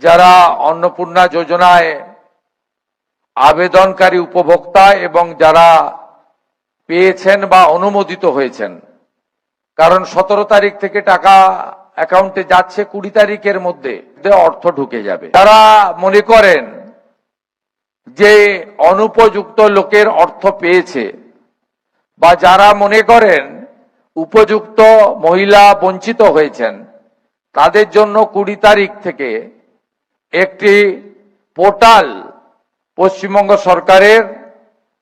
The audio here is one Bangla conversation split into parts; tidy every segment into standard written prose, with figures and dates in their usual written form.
যারা অন্নপূর্ণা যোজনায় আবেদনকারী উপভোক্তা এবং যারা পেয়েছেন বা অনুমোদিত হয়েছেন, কারণ 17 তারিখ থেকে টাকা অ্যাকাউন্টে যাচ্ছে, 20 তারিখের মধ্যে অর্থ ঢুকে যাবে। যারা মনে করেন যে অনুপযুক্ত লোকের অর্থ পেয়েছে বা যারা মনে করেন উপযুক্ত মহিলা বঞ্চিত হয়েছেন, তাদের জন্য 20 তারিখ থেকে একটি পোর্টাল পশ্চিমবঙ্গ সরকারের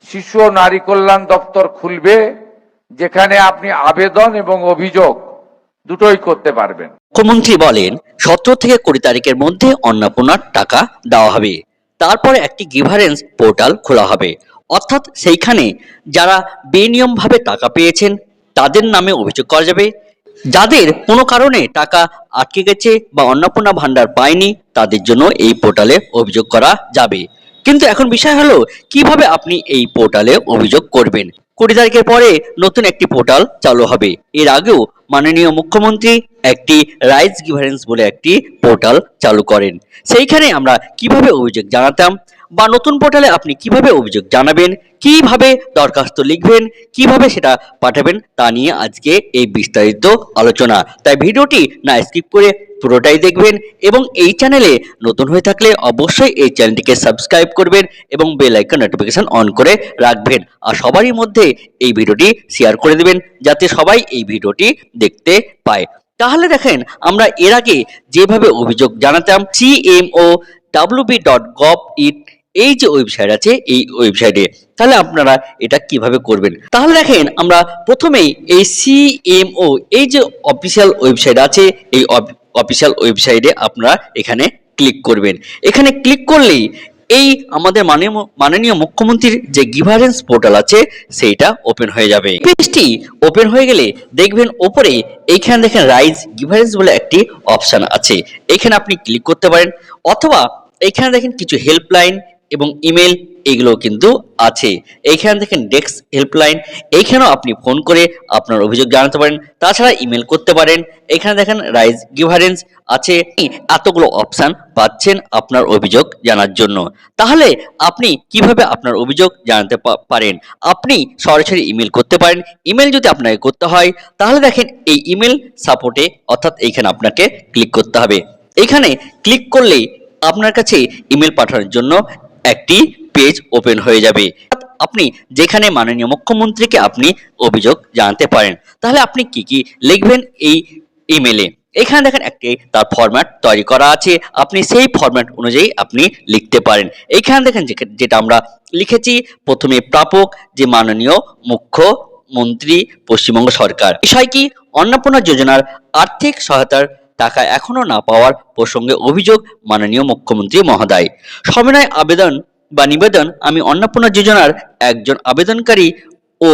শিশু ও নারী কল্যাণ দপ্তর খুলবে, যেখানে আপনি আবেদন এবং অভিযোগ দুটোই করতে পারবেন। মুখ্যমন্ত্রী বলেন 17 থেকে 20 তারিখের মধ্যে অন্নপূর্ণার টাকা দেওয়া হবে। তারপরে একটি গিভারেন্স পোর্টাল খোলা হবে, অর্থাৎ সেইখানে যারা বেনিয়মভাবে টাকা পেয়েছেন তাদের নামে অভিযোগ করা যাবে। যাদের কোনো কারণে টাকা আটকে গেছে বা অন্নপূর্ণা ভান্ডার পায়নি, তাদের জন্য এই পোর্টালে অভিযোগ করা যাবে। কিন্তু এখন বিষয় হলো কিভাবে আপনি এই পোর্টালে অভিযোগ করবেন। 20 তারিখের পরে নতুন একটি পোর্টাল চালু হবে। এর আগেও মাননীয় মুখ্যমন্ত্রী একটি রাইজ গিভারেন্স বলে একটি পোর্টাল চালু করেন। সেইখানে আমরা কিভাবে অভিযোগ জানাতাম বা নতুন পোর্টালে আপনি কিভাবে অভিযোগ জানাবেন, কিভাবে দরখাস্ত লিখবেন, কিভাবে সেটা পাঠাবেন, তা নিয়ে আজকে এই বিস্তারিত আলোচনা। তাই ভিডিওটি না স্কিপ করে পুরোটাই দেখবেন এবং এই চ্যানেলে নতুন হয়ে থাকলে অবশ্যই এই চ্যানেলটিকে সাবস্ক্রাইব করবেন এবং বেল আইকন নোটিফিকেশন অন করে রাখবেন। আর সবারই মধ্যে এই ভিডিওটি শেয়ার করে দেবেন যাতে সবাই এই ভিডিওটি দেখতে পায়। তাহলে দেখেন, আমরা এর আগে যেভাবে অভিযোগ জানাতাম cmowb.gov.in এই যে ওয়েবসাইট আছে, এই ওয়েবসাইটে, তাহলে আপনারা এটা কিভাবে করবেন। তাহলে দেখেন, আমরা প্রথমেই এই সিএমও এই যে অফিসিয়াল ওয়েবসাইট আছে, এই অফিসিয়াল ওয়েবসাইটে আপনারা এখানে ক্লিক করবেন। এখানে ক্লিক করলেই এই আমাদের মাননীয় মুখ্যমন্ত্রীর যে গিভারেন্স পোর্টাল আছে সেইটা ওপেন হয়ে যাবে। পেজটি ওপেন হয়ে গেলে দেখবেন ওপরে এইখানে দেখেন রাইজ গিভারেন্স বলে একটি অপশন আছে, এখানে আপনি ক্লিক করতে পারেন। অথবা এখানে দেখেন কিছু হেল্পলাইন এবং ইমেল এগুলো কিন্তু আছে। এইখানে দেখেন ডেস্ক হেল্পলাইন, এইখানেও আপনি ফোন করে আপনার অভিযোগ জানাতে পারেন। তাছাড়া ইমেল করতে পারেন। এখানে দেখেন রাইজ গিভারেন্স আছে। এতগুলো অপশন পাচ্ছেন আপনার অভিযোগ জানার জন্য। তাহলে আপনি কিভাবে আপনার অভিযোগ জানাতে পারেন? আপনি সরাসরি ইমেল করতে পারেন। ইমেল যদি আপনাকে করতে হয় তাহলে দেখেন এই ইমেল সাপোর্টে, অর্থাৎ এইখানে আপনাকে ক্লিক করতে হবে। এখানে ক্লিক করলেই আপনার কাছে ইমেল পাঠানোর জন্য একটি পেজ ওপেন হয়ে যাবে। আপনি যেখানে মাননীয় মুখ্যমন্ত্রীকে আপনি অভিযোগ জানাতে পারেন। তাহলে আপনি কি কি লিখবেন এই ইমেলে? এখানে দেখেন একটি তার ফরম্যাট তৈরি করা আছে, আপনি সেই ফরম্যাট অনুযায়ী আপনি লিখতে পারেন। এইখানে দেখেন যেটা আমরা লিখেছি, প্রথমে প্রাপক যে মাননীয় মুখ্যমন্ত্রী পশ্চিমবঙ্গ সরকার। বিষয় কি, অন্নপূর্ণা যোজনার আর্থিক সহায়তার টাকা এখনো না পাওয়ার প্রসঙ্গে অভিযোগ মাননীয় মুখ্যমন্ত্রী মহোদয়। সবিনয় আবেদন বা নিবেদন, আমি অন্নপূর্ণা যোজনার একজন আবেদনকারী ও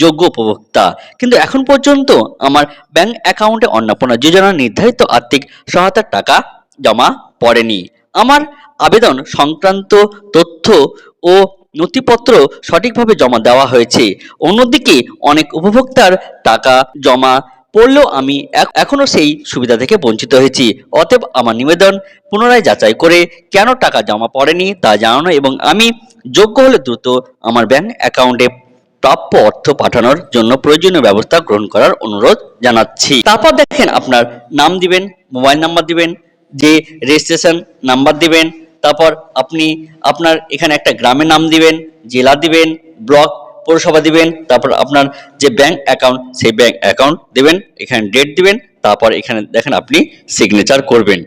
যোগ্য উপভোক্তা, কিন্তু এখন পর্যন্ত আমার ব্যাংক অ্যাকাউন্টে অন্নপূর্ণা যোজনার নির্ধারিত আর্থিক সহায়তার টাকা জমা পড়েনি। আমার আবেদন সংক্রান্ত তথ্য ও নথিপত্র সঠিকভাবে জমা দেওয়া হয়েছে। অন্যদিকে অনেক উপভোক্তার টাকা জমা পড়লেও আমি এখনো সেই সুবিধা থেকে বঞ্চিত হয়েছি। অতএব আমার নিবেদন পুনরায় যাচাই করে কেন টাকা জমা পড়েনি তা জানানো এবং আমি যোগ্য হলে দ্রুত আমার ব্যাংক অ্যাকাউন্টে প্রাপ্য অর্থ পাঠানোর জন্য প্রয়োজনীয় ব্যবস্থা গ্রহণ করার অনুরোধ জানাচ্ছি। তারপর দেখেন আপনার নাম দিবেন, মোবাইল নাম্বার দিবেন, যে রেজিস্ট্রেশন নাম্বার দিবেন, তারপর আপনি আপনার এখানে একটা গ্রামের নাম দিবেন, জেলা দিবেন, ব্লক পৌরসভা দিবেন, তারপর আপনার যে ব্যাংক অ্যাকাউন্ট সেই ব্যাংক অ্যাকাউন্ট দিবেন, এখানে ডেট দিবেন, তারপর এখানে দেখেন আপনি সিগনেচার করবেন।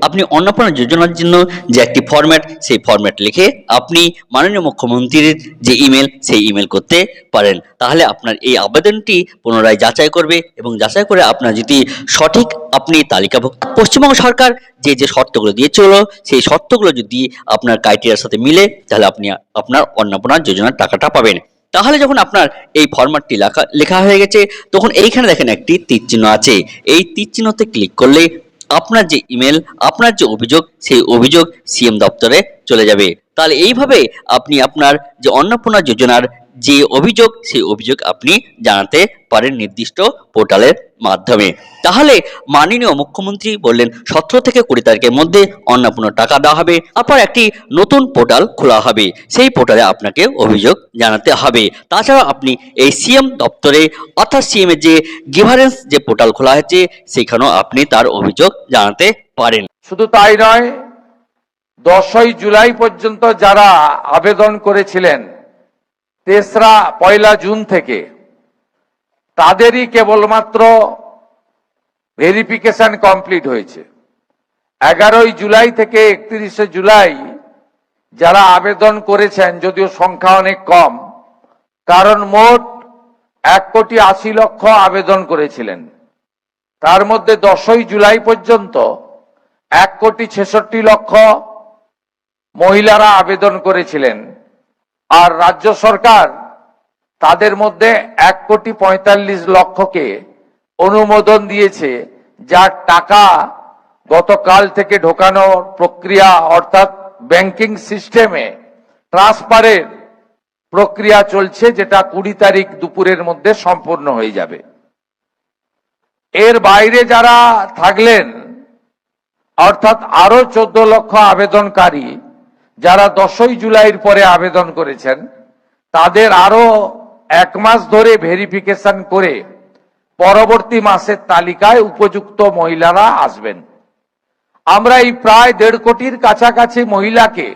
আপনি অন্নপূর্ণা যোজনার জন্য যে একটি ফরম্যাট, সেই ফরম্যাট লিখে আপনি মাননীয় মুখ্যমন্ত্রীর যে ইমেল সেই ইমেল করতে পারেন। তাহলে আপনার এই আবেদনটি পুনরায় যাচাই করবে এবং যাচাই করে আপনার যদি সঠিক আপনি তালিকাভুক্ত, পশ্চিমবঙ্গ সরকার যে যে শর্তগুলো দিয়েছিল সেই শর্তগুলো যদি আপনার ক্রাইটেরিয়ার সাথে মিলে, তাহলে আপনি আপনার অন্নপূর্ণা যোজনার টাকাটা পাবেন। তাহলে যখন আপনার এই ফরম্যাটটি লেখা হয়ে গেছে, তখন এইখানে দেখেন একটি তীর চিহ্ন আছে, এই তীর চিহ্নতে ক্লিক করলে আপনার যে ইমেল, আপনার যে অভিযোগ, সেই অভিযোগ সিএম দপ্তরে চলে যাবে। তাহলে এইভাবে আপনি আপনার যে অন্নপূর্ণা যোজনার যে অভিযোগ, সেই অভিযোগ আপনি জানাতে পারেন নির্দিষ্ট পোর্টালের মাধ্যমে। তাহলে মাননীয় মুখ্যমন্ত্রী বললেন 17 থেকে 20 তারিখের মধ্যে অন্নপূর্ণ টাকা দেওয়া হবে, তারপর একটি নতুন পোর্টাল খোলা হবে, সেই পোর্টালে আপনাকে অভিযোগ জানাতে হবে। তাছাড়া আপনি এই সিএম দপ্তরে অর্থাৎ সিএম এর যে গিভারেন্স যে পোর্টাল খোলা হয়েছে সেখানেও আপনি তার অভিযোগ জানাতে পারেন। শুধু তাই নয়, 10ই জুলাই পর্যন্ত যারা আবেদন করেছিলেন 1 জুন থেকে, তাদেরই কেবলমাত্র ভেরিফিকেশন কমপ্লিট হয়েছে। 11 জুলাই থেকে 31 জুলাই যারা আবেদন করেছেন, যদিও সংখ্যা অনেক কম, কারণ মোট 1,80,00,000 আবেদন করেছিলেন, তার মধ্যে 10ই জুলাই পর্যন্ত 1,66,00,000 মহিলারা আবেদন করেছিলেন। আর রাজ্য সরকার তাদের মধ্যে 1,45,00,000কে অনুমোদন দিয়েছে, যার টাকা গতকাল থেকে ঢোকানোর প্রক্রিয়া অর্থাৎ ব্যাংকিং সিস্টেমে ট্রান্সফারের প্রক্রিয়া চলছে, যেটা 20 তারিখ দুপুরের মধ্যে সম্পূর্ণ হয়ে যাবে। এর বাইরে যারা থাকলেন, অর্থাৎ আরো 14 লক্ষ আবেদনকারী যারা 10ই জুলাইয়ের পরে আবেদন করেছেন, তাদের আরো 1 মাস ধরে ভেরিফিকেশন করে পরবর্তী মাসের তালিকায় উপযুক্ত মহিলারা আসবেন। আমরা এই প্রায় 1.5 কোটির কাছাকাছি মহিলাকে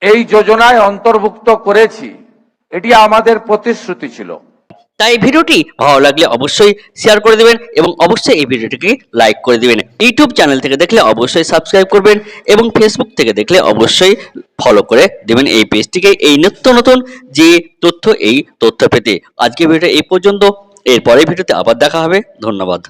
এই যোজনায় অন্তর্ভুক্ত করেছি, এটি আমাদের প্রতিশ্রুতি ছিল। তাই ভিডিওটি ভালো লাগলে অবশ্যই শেয়ার করে দিবেন এবং অবশ্যই এই ভিডিওটিকে লাইক করে দিবেন। ইউটিউব চ্যানেল থেকে দেখলে অবশ্যই সাবস্ক্রাইব করবেন এবং ফেসবুক থেকে দেখলে অবশ্যই ফলো করে দিবেন এই পেজটিকে, এই নিত্য নতুন যে তথ্য, এই তথ্য পেতে। আজকে ভিডিওটা এই পর্যন্ত, এরপরের ভিডিওতে আবার দেখা হবে। ধন্যবাদ।